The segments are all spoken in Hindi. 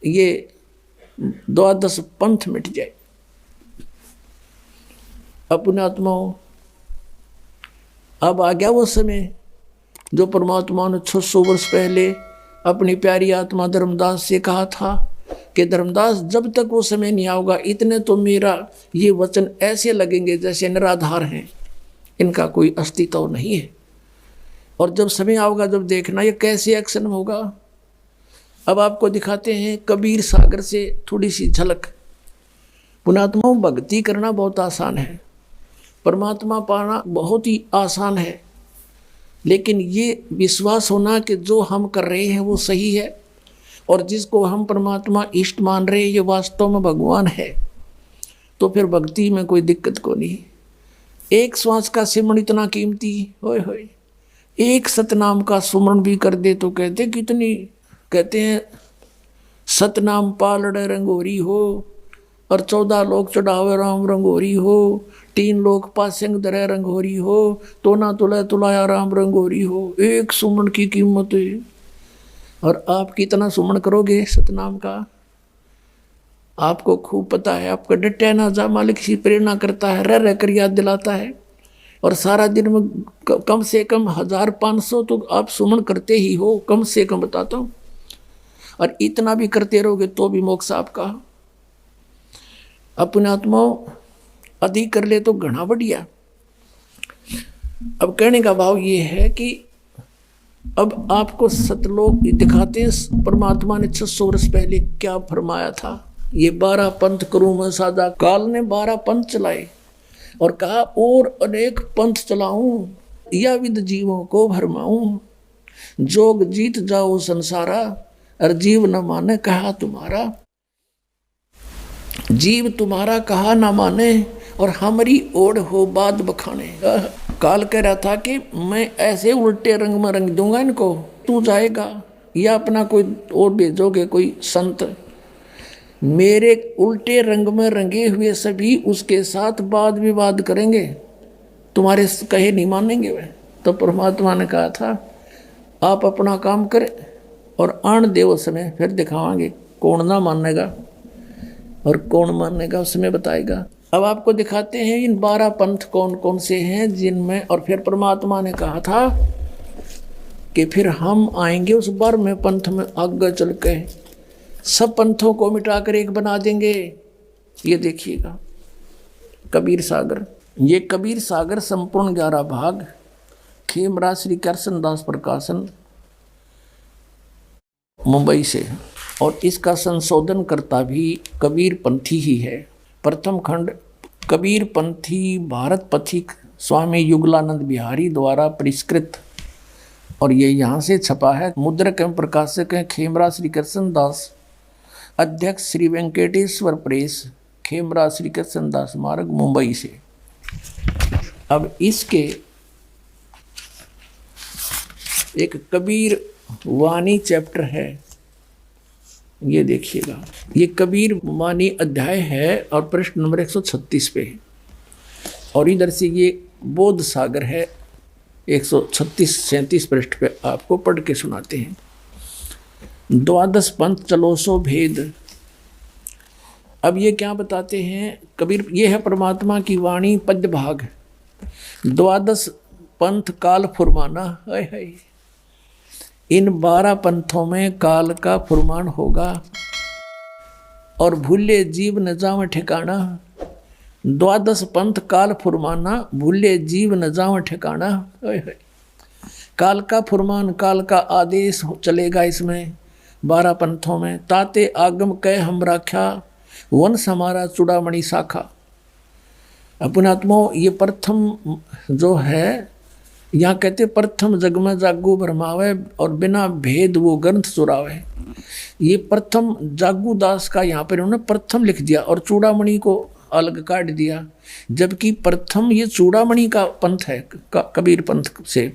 ये द्वादश पंथ मिट जाए। अपने आत्माओं, अब आ गया वो समय जो परमात्मा ने 600 वर्ष पहले अपनी प्यारी आत्मा धर्मदास से कहा था कि धर्मदास, जब तक वो समय नहीं आएगा इतने तो मेरा ये वचन ऐसे लगेंगे जैसे निराधार हैं, इनका कोई अस्तित्व नहीं है। और जब समय आएगा, जब देखना ये कैसे एक्शन होगा। अब आपको दिखाते हैं कबीर सागर से थोड़ी सी झलक। पुण्यात्माओं, भक्ति करना बहुत आसान है, परमात्मा पाना बहुत ही आसान है, लेकिन ये विश्वास होना कि जो हम कर रहे हैं वो सही है और जिसको हम परमात्मा इष्ट मान रहे हैं ये वास्तव में भगवान है, तो फिर भक्ति में कोई दिक्कत को नहीं। एक श्वास का सिमरण इतना कीमती, होए होए, एक सतनाम का सुमरण भी कर दे तो कहते कितनी, कहते हैं सतनाम पालड़े रंगोरी हो और 14 लोग चढ़ावे राम रंगोरी हो, 3 लोग पासिंग दरे रंगोरी हो, तो ना तुला तुलाया राम रंगोरी हो। एक सुमन की कीमत है। और आप कितना सुमन करोगे सतनाम का, आपको खूब पता है। आपका डटे ना जा मालिक सी प्रेरणा करता है, रह कर याद दिलाता है। और सारा दिन में कम से कम 1500 तो आप सुमन करते ही हो, कम से कम बताता हूँ। और इतना भी करते रहोगे तो भी मोक्ष आपका। अपने आत्माओं, अधिक कर ले तो घना बढ़िया। अब कहने का भाव ये है कि अब आपको सतलोक दिखाते हैं परमात्मा ने 600 वर्ष पहले क्या फरमाया था। ये 12 पंथ करूं मैं सादा, काल ने 12 पंथ चलाए और कहा और अनेक पंथ चलाऊं, या विद जीवों को भरमाऊं, जोग जीत जाओ संसारा, और जीव न माने कहा तुम्हारा। जीव तुम्हारा कहा ना माने और हमारी ओढ़ हो बात बखाने। काल कह रहा था कि मैं ऐसे उल्टे रंग में रंग दूंगा इनको, तू जाएगा या अपना कोई और भेजोगे कोई संत, मेरे उल्टे रंग में रंगे हुए सभी उसके साथ वाद विवाद करेंगे, तुम्हारे कहे नहीं मानेंगे वे। तो परमात्मा ने कहा था आप अपना काम करें और आन देव समय फिर दिखावांगे कौन ना मानेगा और कौन मानेगा, उसमें बताएगा। अब आपको दिखाते हैं इन 12 पंथ कौन कौन से हैं जिनमें, और फिर परमात्मा ने कहा था कि फिर हम आएंगे उस 12वें पंथ में, आगे चल के सब पंथों को मिटाकर एक बना देंगे। ये देखिएगा कबीर सागर। ये कबीर सागर संपूर्ण 11 भाग, खेमरा श्री कृष्णदास प्रकाशन मुंबई से, और इसका संशोधन करता भी कबीर पंथी ही है। प्रथम खंड कबीर पंथी भारत पथिक स्वामी युगलानंद बिहारी द्वारा परिष्कृत, और ये यहाँ से छपा है। मुद्रक एवं प्रकाशक हैं खेमरा श्री कृष्णदास, अध्यक्ष श्री वेंकटेश्वर प्रेस, खेमरा श्री कृष्णदास मार्ग मुंबई से। अब इसके एक कबीर वाणी चैप्टर है, ये देखिएगा। ये कबीर वाणी अध्याय है और पृष्ठ नंबर 136 पे है। और इधर से ये बोध सागर है 136-37 पृष्ठ पे, आपको पढ़ के सुनाते हैं। द्वादश पंथ चलो सो भेद। अब ये क्या बताते हैं कबीर, ये है परमात्मा की वाणी पद्य भाग। द्वादश पंथ काल फुरमाना, हाय हाय, इन 12 पंथों में काल का फुरमान होगा और भूले जीव न जाव ठिकाना। द्वादश पंथ काल फुरमाना, भूले जीव न जाव ठिकाना। काल का फुरमान, काल का आदेश चलेगा इसमें 12 पंथों में। ताते आगम कह हम राख्या, वंश हमारा चूड़ामणि शाखा। अपनात्मो, ये प्रथम जो है यहाँ कहते प्रथम जग में जागू भरमावे और बिना भेद वो ग्रंथ चुरावे। ये प्रथम जागू दास का यहाँ पर उन्होंने प्रथम लिख दिया और चूड़ामणि को अलग काट दिया, जबकि प्रथम ये चूड़ामणि का पंथ है कबीर पंथ से।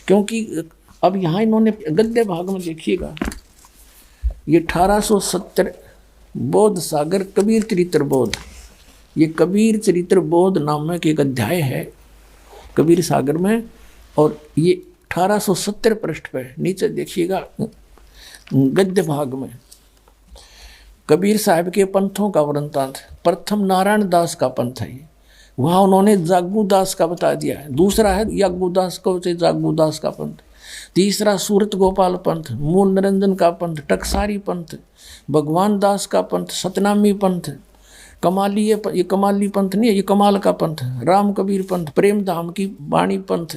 क्योंकि अब यहाँ इन्होंने गद्य भाग में देखिएगा, ये 1870 बोध सागर कबीर चरित्र बोध, ये कबीर चरित्र बोध नामक एक अध्याय है कबीर सागर में, और ये 1870 पृष्ठ पे नीचे देखिएगा गद्य भाग में। कबीर साहब के पंथों का वृंतांत। प्रथम नारायण दास का पंथ है, वहाँ उन्होंने जागू दास का बता दिया है। दूसरा है यागू दास को जागू दास का पंथ। तीसरा सूरत गोपाल पंथ, मूल निरंजन का पंथ, टकसारी पंथ, भगवान दास का पंथ, सतनामी पंथ, कमाली, ये कमाली पंथ नहीं है, ये कमाल का पंथ, राम कबीर पंथ, प्रेम धाम की वाणी पंथ,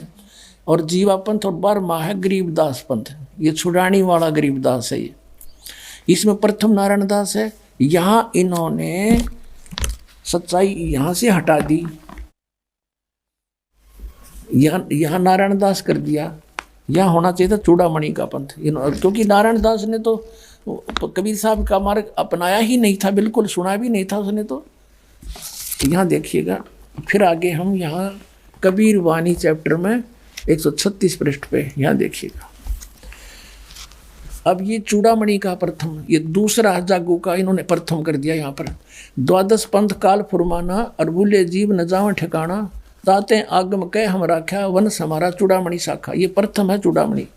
और जीवा पंथ, और 12वां है गरीबदास पंथ। ये छुड़ानी वाला गरीबदास है। ये इसमें प्रथम नारायण दास है। यहाँ इन्होंने सच्चाई यहाँ से हटा दी, यहाँ नारायण दास कर दिया। यहाँ होना चाहिए था चूड़ामणि का पंथ, क्योंकि नारायण दास ने तो कबीर साहब का मार्ग अपनाया ही नहीं था, बिल्कुल सुना भी नहीं था उसने। तो यहाँ देखिएगा, फिर आगे हम यहाँ कबीर वाणी चैप्टर में 136 पृष्ठ पे यहाँ देखिएगा। अब ये चूड़ामणि का प्रथम, ये दूसरा जागू का इन्होंने प्रथम कर दिया। यहाँ पर 12 पंथ काल फुरमाना, अरबुले जीव न जावन ठिकाना, ताते आगम कह हम राख्या, वंश हमारा चूड़ामणि शाखा। ये प्रथम है चूड़ामणि।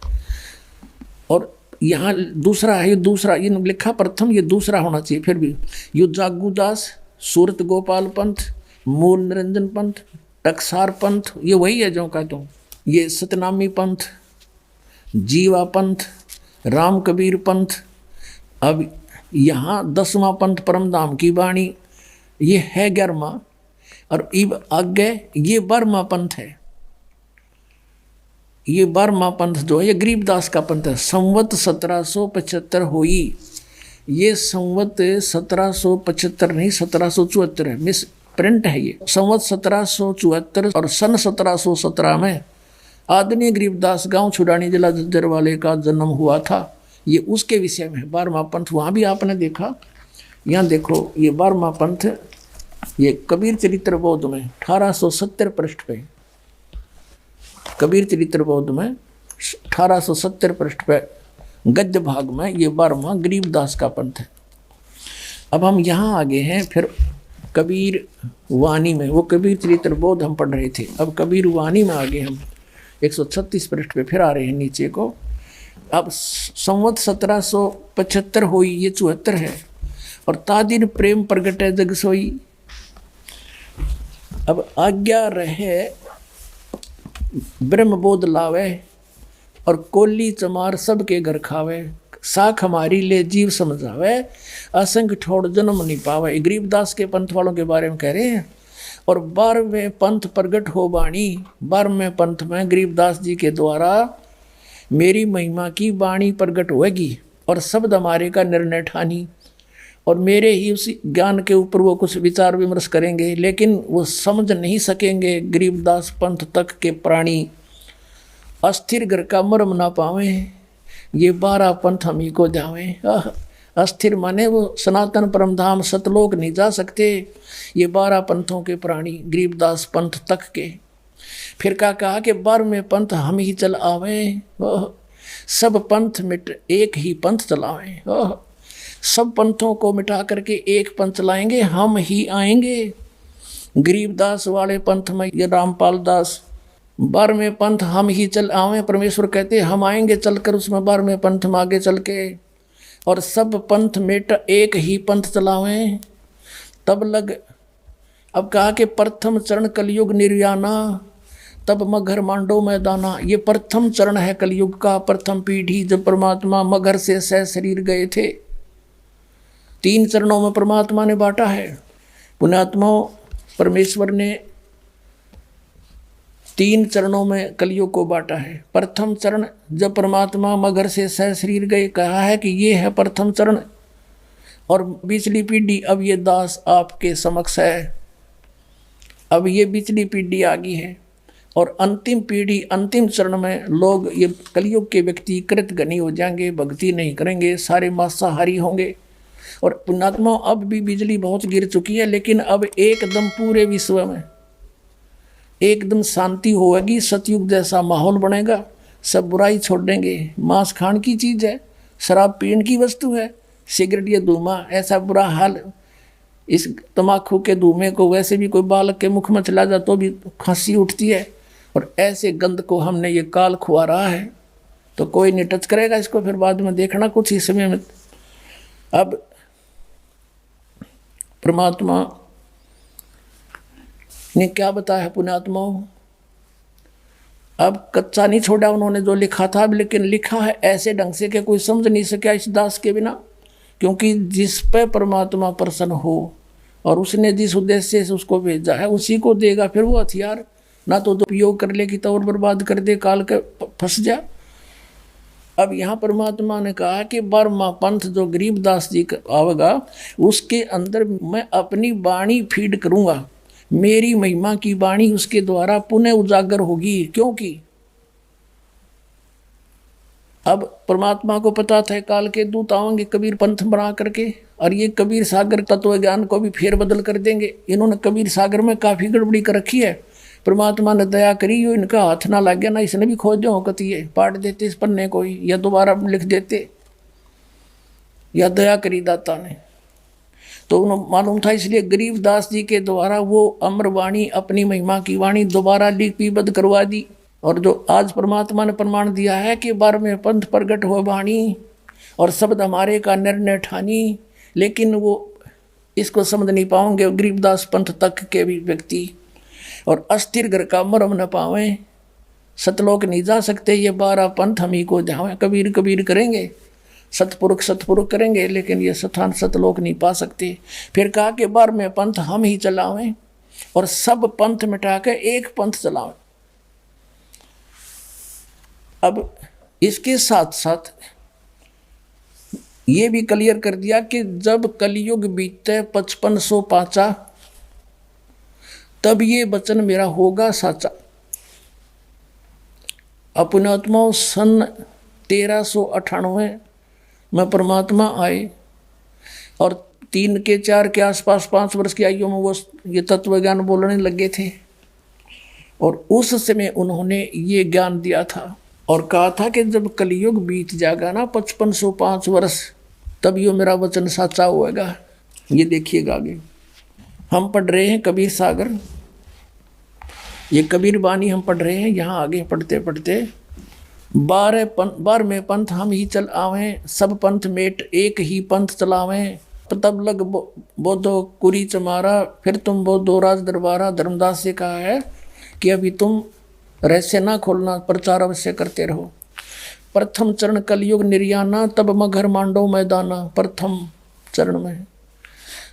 और यहाँ दूसरा है, ये दूसरा, ये लिखा प्रथम, ये दूसरा होना चाहिए। फिर भी ये जागूदास, सूरत गोपाल पंथ, मूल निरंजन पंथ, टकसार पंथ, ये वही है जो का तुम। ये सतनामी पंथ, जीवा पंथ, राम कबीर पंथ। अब यहाँ 10वां पंथ परमधाम की वाणी, ये है 11वां। और इब आगे ये 12वां पंथ है। ये 12वां पंथ जो है ये गरीबदास का पंथ है। संवत 1775 हुई। ये संवत 1775 नहीं 1774 है, मिस प्रिंट है ये। संवत 1774 और सन 1717 में आदरणीय गरीबदास गांव छुड़ानी जिला झज्जर वाले का जन्म हुआ था। ये उसके विषय में 12वां पंथ। वहाँ भी आपने देखा, यहाँ देखो ये 12वां पंथ, ये कबीर चरित्र बौद्ध में 1870 पृष्ठ पे, कबीर चरित्र बौद्ध में 1870 पृष्ठ पे गद्य भाग में ये 12वां गरीबदास का पंथ है। अब हम यहाँ आगे हैं फिर कबीर वाणी में, वो कबीर चरित्र बौद्ध हम पढ़ रहे थे। अब कबीर वाणी में आगे हम 136 पृष्ठ पे फिर आ रहे हैं नीचे को। अब संवत 1775 हुई, ये 74 है। और तादिन प्रेम प्रगटे जग सोई। अब आज्ञा रहे ब्रह्मबोध लावे, और कोली चमार सबके घर खावे, साख हमारी ले जीव समझावे, असंग ठोड़ जन्म नहीं पावे। गरीबदास के पंथ वालों के बारे में कह रहे हैं। और 12वें पंथ प्रगट हो बाणी, 12वें पंथ में गरीबदास जी के द्वारा मेरी महिमा की वाणी प्रगट होगी, और शब्द हमारे का निर्णय ठानी, और मेरे ही उसी ज्ञान के ऊपर वो कुछ विचार विमर्श करेंगे, लेकिन वो समझ नहीं सकेंगे गरीबदास पंथ तक के प्राणी। अस्थिर घर का मर्म ना पावे, ये 12 पंथ हम ही को जावे। अस्थिर माने वो सनातन परमधाम सतलोक नहीं जा सकते, ये 12 पंथों के प्राणी गरीबदास पंथ तक के। फिर क्या कहा कि 12वें पंथ हम ही चल आवे, सब पंथ मिट एक ही पंथ चलावे। सब पंथों को मिटा करके एक पंथ चलाएंगे, हम ही आएंगे। गरीबदास वाले पंथ में ये रामपाल दास, 12वें पंथ हम ही चल आवे, परमेश्वर कहते हम आएंगे चलकर उसमें 12वें पंथ में आगे चल के, और सब पंथ मिट एक ही पंथ चलावें। तब लग, अब कहा कि प्रथम चरण कलयुग निर्याना, तब मगर मांडो मैदाना। ये प्रथम चरण है कलयुग का, प्रथम पीढ़ी जब परमात्मा मगर से सह शरीर गए थे। 3 चरणों में परमात्मा ने बांटा है। पुण्यात्माओं, परमेश्वर ने 3 चरणों में कलयुग को बांटा है। प्रथम चरण जब परमात्मा मगर से सह शरीर गए, कहा है कि ये है प्रथम चरण। और पिछली पीढ़ी अब ये दास आपके समक्ष है। अब ये पिछली पीढ़ी आ गई है, और अंतिम पीढ़ी अंतिम चरण में लोग, ये कलयुग के व्यक्ति कृतघ्नी हो जाएंगे, भक्ति नहीं करेंगे, सारे मांसाहारी होंगे। और पुण्यात्मा, अब भी बिजली बहुत गिर चुकी है, लेकिन अब एकदम पूरे विश्व में एकदम शांति होगी, सतयुग जैसा माहौल बनेगा। सब बुराई छोड़ देंगे। मांस खान की चीज़ है, शराब पीने की वस्तु है, सिगरेट ये धुआं, ऐसा बुरा हाल। इस तम्बाकू के धुएं को वैसे भी कोई बालक के मुख में चला जाए तो भी खांसी उठती है, और ऐसे गंद को हमने ये काल खुआ रहा है, तो कोई नहीं टच करेगा इसको। फिर बाद में देखना कुछ ही समय में। अब परमात्मा ने क्या बताया पुण्यात्माओं, अब कच्चा नहीं छोड़ा उन्होंने जो लिखा था, लेकिन लिखा है ऐसे ढंग से कि कोई समझ नहीं सका इस दास के बिना। क्योंकि जिस पे परमात्मा प्रसन्न हो और उसने जिस उद्देश्य से उसको भेजा है उसी को देगा फिर वो हथियार, ना तो उपयोग कर ले कि तो और बर्बाद कर दे, काल के फंस जा। अब यहाँ परमात्मा ने कहा कि बर्मा पंथ जो गरीबदास जी का आवेगा उसके अंदर मैं अपनी वाणी फीड करूंगा, मेरी महिमा की वाणी उसके द्वारा पुनः उजागर होगी। क्योंकि अब परमात्मा को पता था काल के दूत आएंगे कबीर पंथ बना करके, और ये कबीर सागर तत्व ज्ञान को भी फेर बदल कर देंगे। इन्होंने कबीर सागर में काफी गड़बड़ी कर रखी है, परमात्मा ने दया करी, यो इनका हाथ ना लग गया ना इसने भी खोज जो कतिये पाट देते इस पन्ने को ही, या दोबारा लिख देते, या दया करी दाता ने। तो उन्हें मालूम था, इसलिए गरीबदास जी के द्वारा वो अमर वाणी अपनी महिमा की वाणी दोबारा लिपिबद्ध करवा दी। और जो आज परमात्मा ने प्रमाण दिया है कि 12वें पंथ प्रगट हो वाणी और शब्द हमारे का निर्णय ठानी, लेकिन वो इसको समझ नहीं पाओगे गरीबदास पंथ तक के भी व्यक्ति, और अस्थिर घर का मरम न पावे, सतलोक नहीं जा सकते। ये 12 पंथ हम ही को जावे, कबीर कबीर करेंगे, सतपुरुख करेंगे, लेकिन ये स्थान सतलोक नहीं पा सकते। फिर कहा कि 12वें पंथ हम ही चलावें और सब पंथ मिटा के एक पंथ चलावें। अब इसके साथ साथ ये भी क्लियर कर दिया कि जब कलयुग बीते 5500 पाचा तब ये वचन मेरा होगा साचा। अपनात्मा सन 1398 में परमात्मा आए और 3 के 4 के आसपास 5 वर्ष की आयु में वो ये तत्व ज्ञान बोलने लगे थे, और उस समय उन्होंने ये ज्ञान दिया था और कहा था कि जब कलयुग बीत जाएगा ना 5505 वर्ष, तब ये मेरा वचन साचा होएगा। ये देखिएगा आगे हम पढ़ रहे हैं कबीर सागर, ये कबीर बानी हम पढ़ रहे हैं। यहाँ आगे पढ़ते पढ़ते 12वें पंथ हम ही चल आवें, सब पंथ मेट एक ही पंथ चलावें, तब लग बोधो कुरी चमारा, फिर तुम बोधो राज दरबारा। धर्मदास से कहा है कि अभी तुम रहस्य ना खोलना, प्रचार अवश्य करते रहो। प्रथम चरण कलयुग निर्याना, तब मगर मांडो मैदाना, प्रथम चरण में।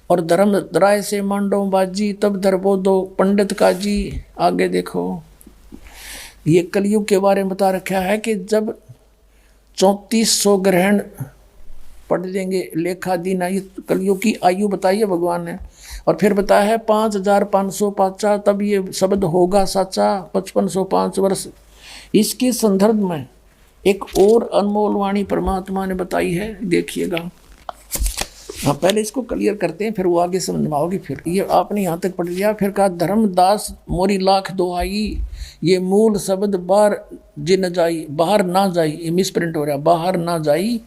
और धर्म राय से मांडो बाजी, तब धरबो दो पंडित काजी। आगे देखो ये कलयुग के बारे में बता रखा है कि जब 3400 ग्रहण पढ़ लेंगे लेखा दिन आई, कलयुग की आयु बताइए भगवान ने, और फिर बताया है 5500 पाचा, तब ये शब्द होगा साचा, 5505 वर्ष। इसके संदर्भ में एक और अनमोल वाणी परमात्मा ने बताई है, देखिएगा। हाँ पहले इसको क्लियर करते हैं, फिर वो आगे समझ में आओगी। फिर ये आपने यहाँ तक पढ़ लिया, फिर कहा धर्मदास मोरी लाख दोहाई, ये मूल शब्द बाहर जिन जाई, बाहर ना जाई, ये मिसप्रिंट हो रहा, बाहर ना जाई।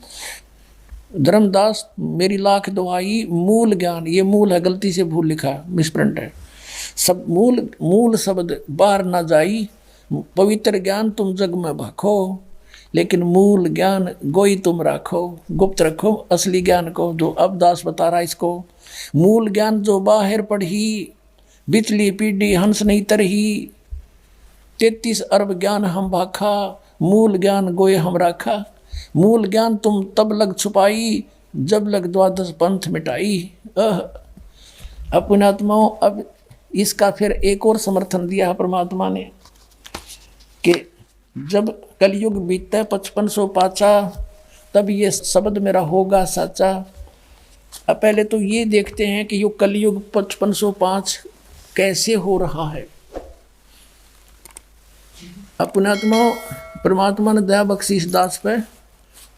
धर्मदास मेरी लाख दोहाई, मूल ज्ञान, ये मूल है, गलती से भूल लिखा, मिसप्रिंट है। सब मूल शब्द बाहर ना जाई, पवित्र ज्ञान तुम जग में भाखो, लेकिन मूल ज्ञान गोई तुम राखो, गुप्त रखो असली ज्ञान को। जो अब दास बता रहा इसको, मूल ज्ञान जो बाहर पढ़ी, बिचली पीढ़ी हंस नहीं तरही, 33 अरब ज्ञान हम भाखा, मूल ज्ञान गोए हम राखा। मूल ज्ञान तुम तब लग छुपाई, जब लग 12 पंथ मिटाई। अपने आत्माओं, अब इसका फिर एक और समर्थन दिया है परमात्मा ने कि जब कलयुग बीतता है 5500 पाचा, तब ये शब्द मेरा होगा साचा। अब पहले तो ये देखते हैं कि ये कलयुग 5505 कैसे हो रहा है। अपने आत्मा परमात्मा ने दया बख्शी इस दास पे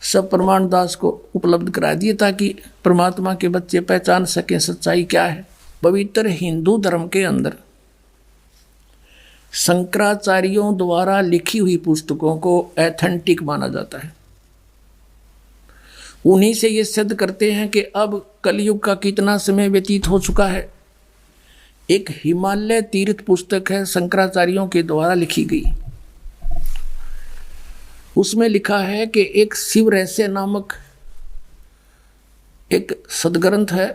सब प्रमाण दास को उपलब्ध करा दिए, ताकि परमात्मा के बच्चे पहचान सकें सच्चाई क्या है। पवित्र हिंदू धर्म के अंदर शंकराचार्यों द्वारा लिखी हुई पुस्तकों को एथेंटिक माना जाता है। उन्हीं से ये सिद्ध करते हैं कि अब कलयुग का कितना समय व्यतीत हो चुका है। एक हिमालय तीर्थ पुस्तक है, शंकराचार्यों के द्वारा लिखी गई। उसमें लिखा है कि एक शिव रहस्य नामक एक सदग्रंथ है,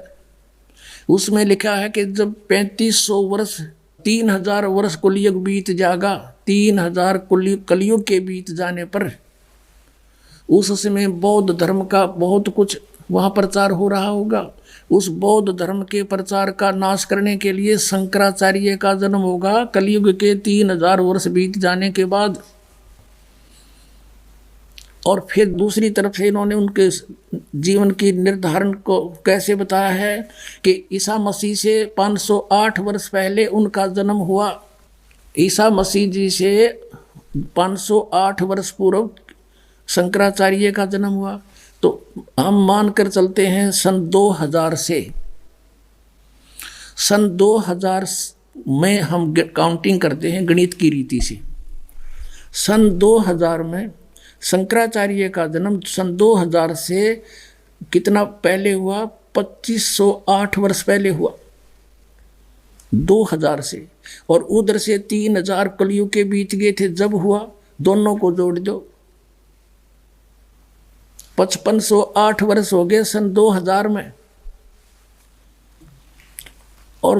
उसमें लिखा है कि जब 3500 वर्ष 3000 वर्ष कलयुग बीत जाएगा, 3000 कलयुग के बीत जाने पर उस समय बौद्ध धर्म का बहुत कुछ वहाँ प्रचार हो रहा होगा। उस बौद्ध धर्म के प्रचार का नाश करने के लिए शंकराचार्य का जन्म होगा कलयुग के 3000 वर्ष बीत जाने के बाद। और फिर दूसरी तरफ से इन्होंने उनके जीवन की निर्धारण को कैसे बताया है कि ईसा मसीह से 508 वर्ष पहले उनका जन्म हुआ। ईसा मसीह जी से 508 वर्ष पूर्व शंकराचार्य का जन्म हुआ। तो हम मान कर चलते हैं सन 2000 से, सन 2000 में हम काउंटिंग करते हैं गणित की रीति से। सन 2000 में शंकराचार्य का जन्म सन 2000 से कितना पहले हुआ? 2508 वर्ष पहले हुआ 2000 से। और उधर से 3000 कलयुग के बीत गए थे जब हुआ, दोनों को जोड़ दो 5508 वर्ष हो गए सन 2000 में। और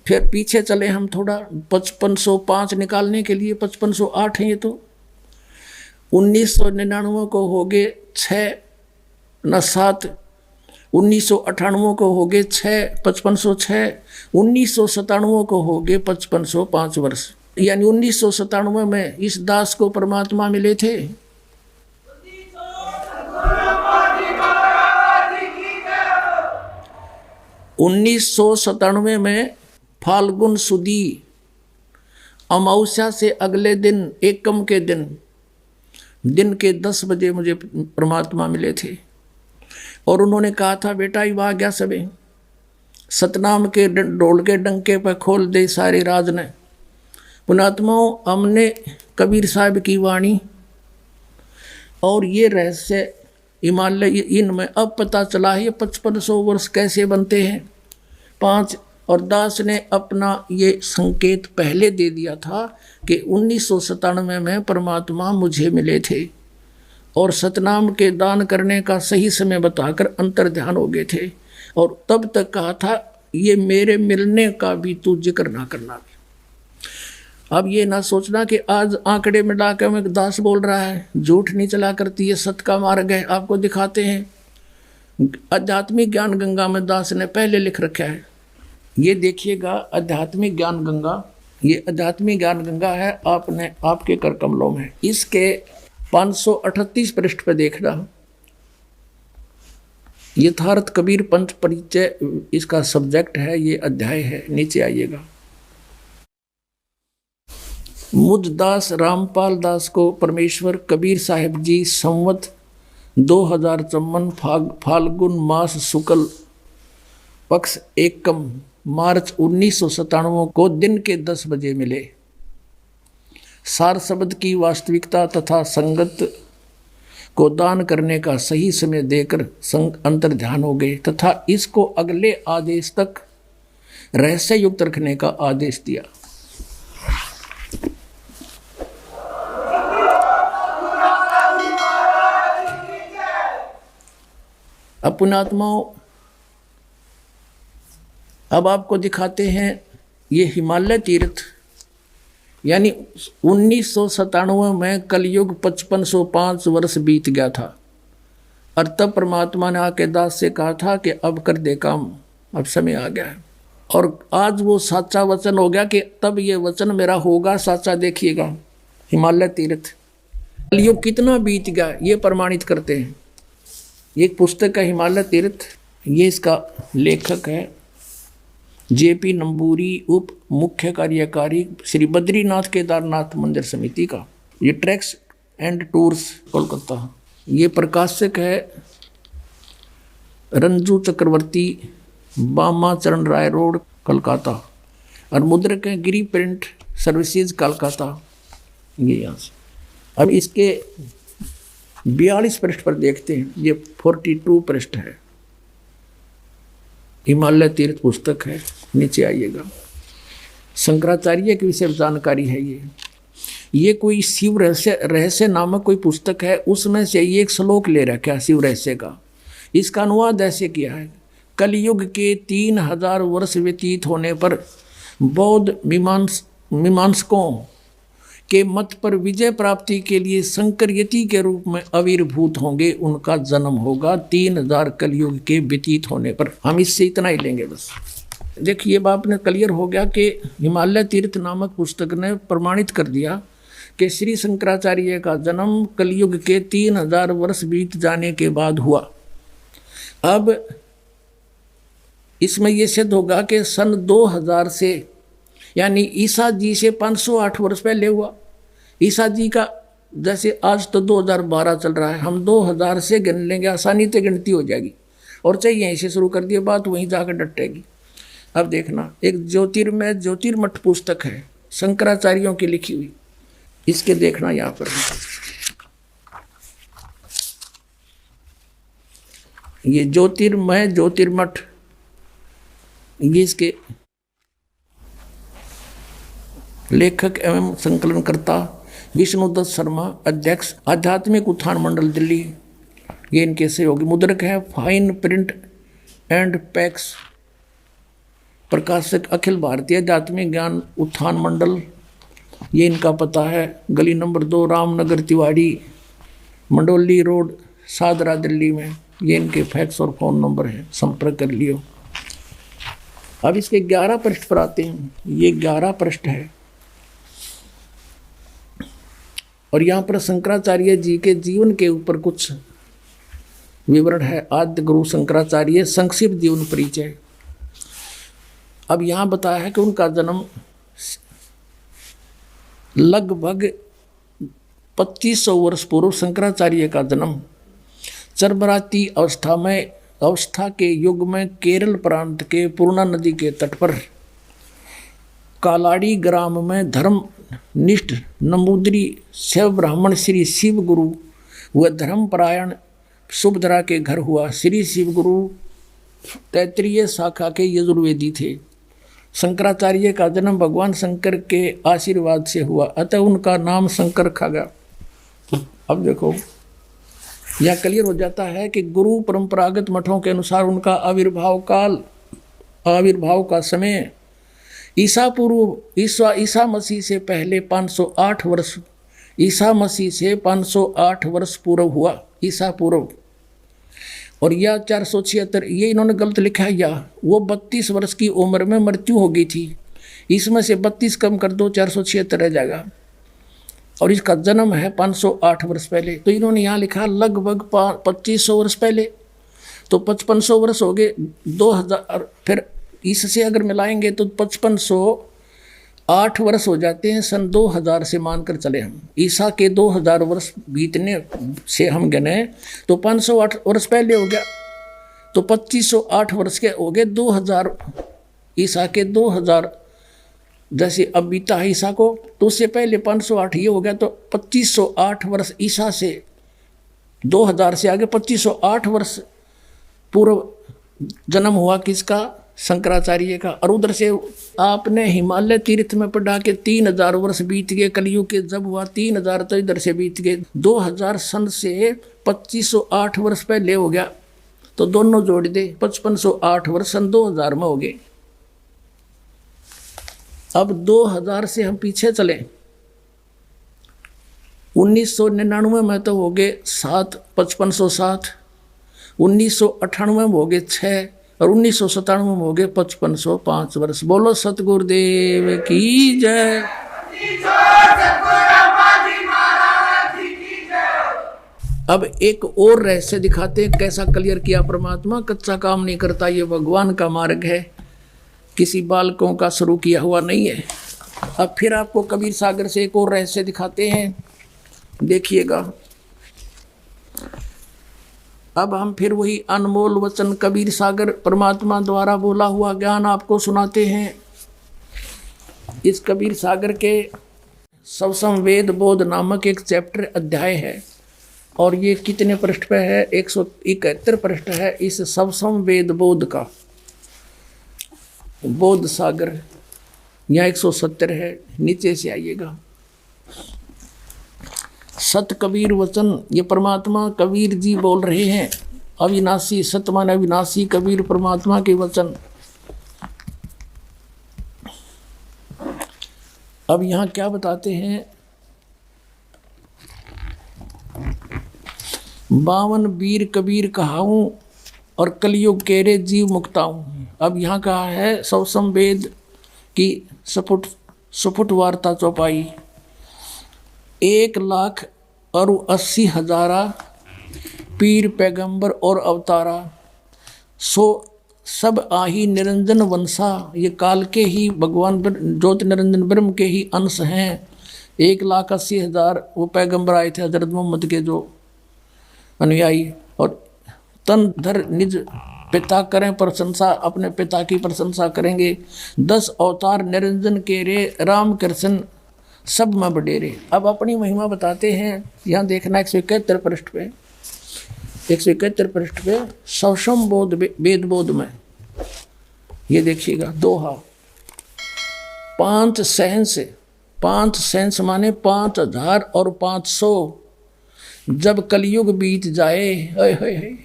फिर पीछे चले हम थोड़ा, 5505 निकालने के लिए 5508 है ये तो। 1999 को हो गए 6 न 7, 1998 को हो गए 6 5506, 1997 को हो गए 5505 वर्ष। यानी 1997 में इस दास को परमात्मा मिले थे। 1997 में फाल्गुन सुदी अमावस्या से अगले दिन एकम के दिन के 10 बजे मुझे परमात्मा मिले थे। और उन्होंने कहा था, बेटा ये आ गया सबे, सतनाम के ढोल के डंके पर खोल दे सारे राज ने। पुणात्माओं, हमने कबीर साहब की वाणी और ये रहस्य हिमालय इनमें अब पता चला है 5500 वर्ष कैसे बनते हैं 5। और दास ने अपना ये संकेत पहले दे दिया था कि 1997 में परमात्मा मुझे मिले थे और सतनाम के दान करने का सही समय बताकर अंतर ध्यान हो गए थे। और तब तक कहा था ये मेरे मिलने का भी तू जिक्र ना करना। अब ये ना सोचना कि आज आंकड़े में डाके में दास बोल रहा है, झूठ नहीं चला करती है, सत का मार्ग है। आपको दिखाते हैं आध्यात्मिक ज्ञान गंगा में दास ने पहले लिख रखा है। ये देखिएगा आध्यात्मिक ज्ञान गंगा, ये आध्यात्मिक ज्ञान गंगा है आपने आपके कर कमलों में। इसके 538 पृष्ठ पर देखना, यथार्थ कबीर पंथ परिचय इसका सब्जेक्ट है, ये अध्याय है। नीचे आइएगा। मुझ दास रामपाल दास को परमेश्वर कबीर साहिब जी संवत 2054 फाल्गुन मास शुक्ल पक्ष एकम मार्च 1997 को दिन के 10 बजे मिले। सार शब्द की वास्तविकता तथा संगत को दान करने का सही समय देकर अंतर ध्यान हो गए तथा इसको अगले आदेश तक रहस्य युक्त रखने का आदेश दिया। अब पुणात्माओं, अब आपको दिखाते हैं ये हिमालय तीर्थ, यानी 1997 में कलयुग 5505 वर्ष बीत गया था। और तब परमात्मा ने आके दास से कहा था कि अब कर दे काम, अब समय आ गया है। और आज वो साचा वचन हो गया कि तब ये वचन मेरा होगा साचा। देखिएगा हिमालय तीर्थ, कलयुग कितना बीत गया ये प्रमाणित करते हैं। ये एक पुस्तक है हिमालय तीर्थ, ये इसका लेखक है JP नंबूरी, उप मुख्य कार्यकारी श्री बद्रीनाथ केदारनाथ मंदिर समिति का। ये ट्रैक्स एंड टूर्स कोलकाता। ये प्रकाशक है रंजू चक्रवर्ती, बामा चरण राय रोड कोलकाता। और मुद्रक है गिरी प्रिंट सर्विसेज कोलकाता। ये यहाँ से। अब इसके 42 पृष्ठ पर देखते हैं, ये 42 पृष्ठ है, हिमालय तीर्थ पुस्तक है। नीचे आइएगा। शंकराचार्य के विषय जानकारी है ये कोई शिव रहस्य नामक कोई पुस्तक है, उसमें से ये एक श्लोक ले रखा है शिव रहस्य का। इसका अनुवाद ऐसे किया है, कलयुग के 3000 वर्ष व्यतीत होने पर बौद्ध मीमांसकों के मत पर विजय प्राप्ति के लिए शंकर यति के रूप में आविर्भूत होंगे। उनका जन्म होगा 3000 कलयुग के व्यतीत होने पर। हम इससे इतना ही लेंगे बस। देखिए बाप ने क्लियर हो गया कि हिमालय तीर्थ नामक पुस्तक ने प्रमाणित कर दिया कि श्री शंकराचार्य का जन्म कलयुग के 3000 वर्ष बीत जाने के बाद हुआ। अब इसमें यह सिद्ध होगा कि सन 2000 से, यानी ईसा जी से 508 वर्ष पहले हुआ। ईसा जी का जैसे आज तो 2012 चल रहा है, हम 2000 से गिन लेंगे, आसानी से गिनती हो जाएगी। और चाहिए यहीं से शुरू कर दिए बात, वहीं जाकर डटेगी। अब देखना, एक ज्योतिर्मठ पुस्तक है शंकराचार्यों की लिखी हुई, इसके देखना यहाँ पर ये ज्योतिर्मठ, ये इसके लेखक एवं संकलनकर्ता विष्णुदत्त शर्मा, अध्यक्ष आध्यात्मिक उत्थान मंडल दिल्ली, ये इनके सहयोगी। मुद्रक है फाइन प्रिंट एंड पैक्स, प्रकाशक अखिल भारतीय आध्यात्मिक ज्ञान उत्थान मंडल, ये इनका पता है, गली नंबर 2 रामनगर तिवाड़ी, मंडोली रोड, सादरा, दिल्ली में। ये इनके फैक्स और फ़ोन नंबर है, संपर्क कर लियो। अब इसके 11 पृष्ठ पर आते हैं। ये 11 पृष्ठ है और यहाँ पर शंकराचार्य जी के जीवन के ऊपर कुछ विवरण है। आद्य गुरु शंकराचार्य संक्षिप्त जीवन परिचय। अब यहाँ बताया है कि उनका जन्म लगभग 2500 वर्ष पूर्व, शंकराचार्य का जन्म चरबराती अवस्था के युग में केरल प्रांत के पूर्णा नदी के तट पर कालाड़ी ग्राम में धर्मनिष्ठ नमूद्री शैव ब्राह्मण श्री शिव गुरु व धर्मपरायण सुभद्रा के घर हुआ। श्री शिव गुरु तैत्रीय शाखा के यजुर्वेदी थे। शंकराचार्य का जन्म भगवान शंकर के आशीर्वाद से हुआ, अतः उनका नाम शंकर रखा गया। अब देखो यह क्लियर हो जाता है कि गुरु परंपरागत मठों के अनुसार उनका आविर्भाव का समय ईसा मसीह से पहले 508 वर्ष, ईसा मसीह से 508 वर्ष पूर्व हुआ, ईसा पूर्व। और यह 476, ये इन्होंने गलत लिखा है, या वो 32 वर्ष की उम्र में मृत्यु हो गई थी। इसमें से 32 कम कर दो, 476 रह जाएगा। और इसका जन्म है 508 वर्ष पहले। तो इन्होंने यहाँ लिखा लगभग 2500 वर्ष पहले, तो 5500 वर्ष हो गए। 2000 फिर इससे अगर मिलाएंगे तो 5508 वर्ष हो जाते हैं। सन 2000 से मानकर चले हम, ईसा के 2000 वर्ष बीतने से हम गिने तो 508 वर्ष पहले हो गया, तो 2508 वर्ष के हो गए 2000, ईसा के 2000 जैसे अब बीता है ईसा को, तो उससे पहले 508 ये हो गया, तो 2508 वर्ष ईसा से 2000 से आगे 2508 वर्ष पूर्व जन्म हुआ किसका? शंकराचार्य का। और उधर से आपने हिमालय तीर्थ में पढ़ा के 3000 वर्ष बीत गए, कलयुग के जब हुआ 3000 तो इधर से बीत गए 2000 सन से 2508 वर्ष पहले हो गया, तो दोनों जोड़ दे 5508 वर्ष सन 2000 में हो गए। अब 2000 से हम पीछे चले, 1999 में तो हो गए 7, 5507, 1998 में हो गए 6 और 1997 में हो गए 5505 वर्ष। बोलो सतगुरुदेव की जय। अब एक और रहस्य दिखाते हैं, कैसा क्लियर किया परमात्मा। कच्चा काम नहीं करता, ये भगवान का मार्ग है, किसी बालकों का शुरू किया हुआ नहीं है। अब फिर आपको कबीर सागर से एक और रहस्य दिखाते हैं, देखिएगा। अब हम फिर वही अनमोल वचन कबीर सागर परमात्मा द्वारा बोला हुआ ज्ञान आपको सुनाते हैं। इस कबीर सागर के सवसम वेद बोध नामक एक चैप्टर अध्याय है, और ये कितने पृष्ठ पे है? 171 पृष्ठ है इस सवसम वेद बोध का। बोध सागर यहाँ 170 है, नीचे से आइएगा। सत कबीर वचन, ये परमात्मा कबीर जी बोल रहे हैं अविनाशी, सत्य माने अविनाशी, कबीर परमात्मा के वचन। अब यहाँ क्या बताते हैं, 52 वीर कबीर कहाऊं और कलयुग केरे जीव मुक्ताऊं। अब यहाँ कहा है 100 वेद की सुपुट वार्ता चौपाई, 1,80,000 पीर पैगंबर और अवतारा, सो सब आही निरंजन वंशा। ये काल के ही भगवान ज्योति निरंजन ब्रह्म के ही अंश हैं। 1,80,000 वो पैगंबर आए थे हजरत मोहम्मद के जो अनुयायी, और तन धर निज पिता करें प्रशंसा, अपने पिता की प्रशंसा करेंगे। 10 अवतार निरंजन के रे, राम कृष्ण सब में बडेरे। अब अपनी महिमा बताते हैं। यहाँ देखना 171 पृष्ठ पे, 171 पृष्ठ पे सवसम बोध वेद बोध में ये देखिएगा, दोहा 5 सहंस, 5 सहंस माने 5,000 और 500। जब कलयुग बीत जाए, है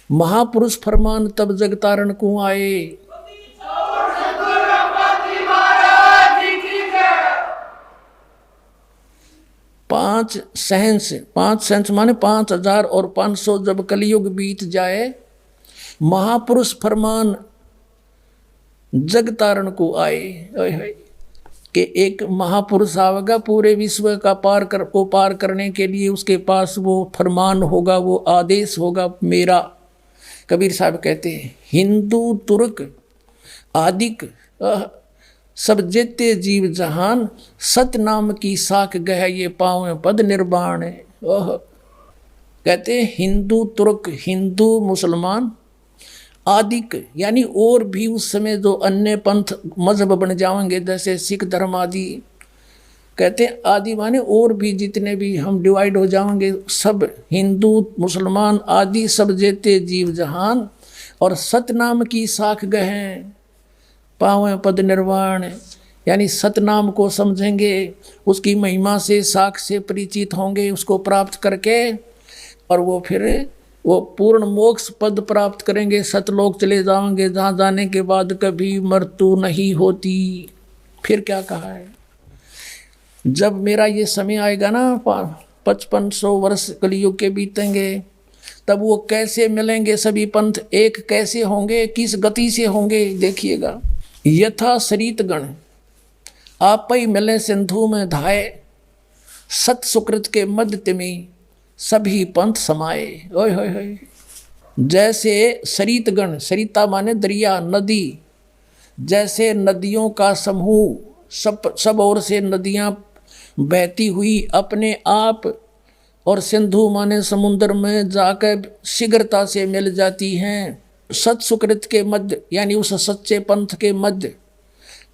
महापुरुष फरमान तब जगतारण को आए। 5 सहंस, 5 सहंस माने 5,000 और 500। जब कलयुग बीत जाए, महापुरुष फरमान जगतारण को आए। कि एक महापुरुष आवेगा पूरे विश्व का पार करने के लिए, उसके पास वो फरमान होगा, वो आदेश होगा मेरा। कबीर साहब कहते हैं, हिंदू तुर्क आदिक सब जेते जीव जहान, सत नाम की साख गह ये पाँव पद निर्वाण। कहते हैं हिंदू तुर्क, हिंदू मुसलमान, आदिक यानी और भी उस समय जो अन्य पंथ मजहब बन जाएंगे जैसे सिख धर्म आदि। कहते हैं आदि माने और भी जितने भी हम डिवाइड हो जाएंगे, सब हिंदू मुसलमान आदि सब जेते जीव जहान, और सतनाम की साख गहें पावें पद निर्वाण। यानी सतनाम को समझेंगे, उसकी महिमा से साख से परिचित होंगे, उसको प्राप्त करके और वो फिर वो पूर्ण मोक्ष पद प्राप्त करेंगे, सतलोक चले जाएंगे, जहाँ जाने के बाद कभी मृत्यु नहीं होती। फिर क्या कहा है, जब मेरा ये समय आएगा ना, 5500 वर्ष कलयुग के बीतेंगे, तब वो कैसे मिलेंगे सभी पंथ, एक कैसे होंगे, किस गति से होंगे, देखिएगा। यथा सरित गण आप ही मिले सिंधु में धाये, सत सुकृत के मध्य में सभी पंथ समाये। ओए होए होए। जैसे सरित गण, सरिता माने दरिया नदी, जैसे नदियों का समूह सब ओर से नदियां बहती हुई अपने आप, और सिंधु माने समुद्र में जाकर शीघ्रता से मिल जाती हैं। सत सुकृत के मध्य यानी उस सच्चे पंथ के मध्य,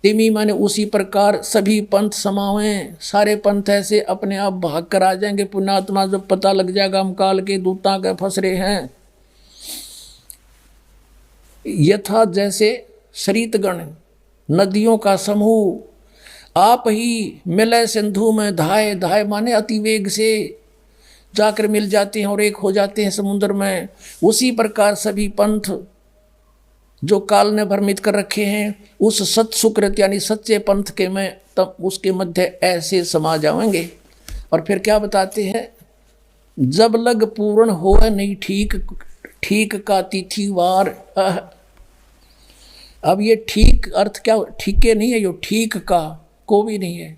तिमी माने उसी प्रकार सभी पंथ समावें। सारे पंथ ऐसे अपने आप भाग कर आ जाएंगे। पुण्यात्मा जब पता लग जाएगा हम काल के दूता के फंस रहे हैं। यथा जैसे सरितगण नदियों का समूह, आप ही मिले सिंधु में धाये, धाये माने अतिवेग से जाकर मिल जाते हैं और एक हो जाते हैं समुद्र में। उसी प्रकार सभी पंथ जो काल ने भ्रमित कर रखे हैं, उस सत सुकृत यानी सच्चे पंथ के में तब उसके मध्य ऐसे समा जाएंगे। और फिर क्या बताते हैं, जब लग पूर्ण हो नहीं ठीक, ठीक का तिथिवार। अब ये ठीक अर्थ क्या, ठीके नहीं है, यो ठीक का को भी नहीं है।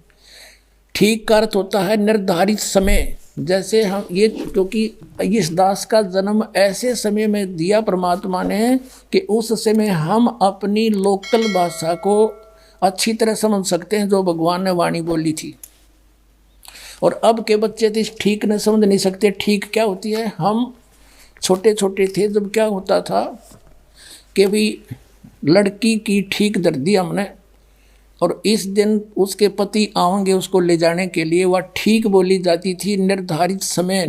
ठीक का अर्थ होता है निर्धारित समय। जैसे हम ये, क्योंकि इस दास का जन्म ऐसे समय में दिया परमात्मा ने कि उस समय हम अपनी लोकल भाषा को अच्छी तरह समझ सकते हैं जो भगवान ने वाणी बोली थी। और अब के बच्चे तो इस ठीक ने समझ नहीं सकते। ठीक क्या होती है, हम छोटे छोटे थे जब क्या होता था कि भाई लड़की की ठीक धर दी हमने, और इस दिन उसके पति आएंगे उसको ले जाने के लिए, वह ठीक बोली जाती थी। निर्धारित समय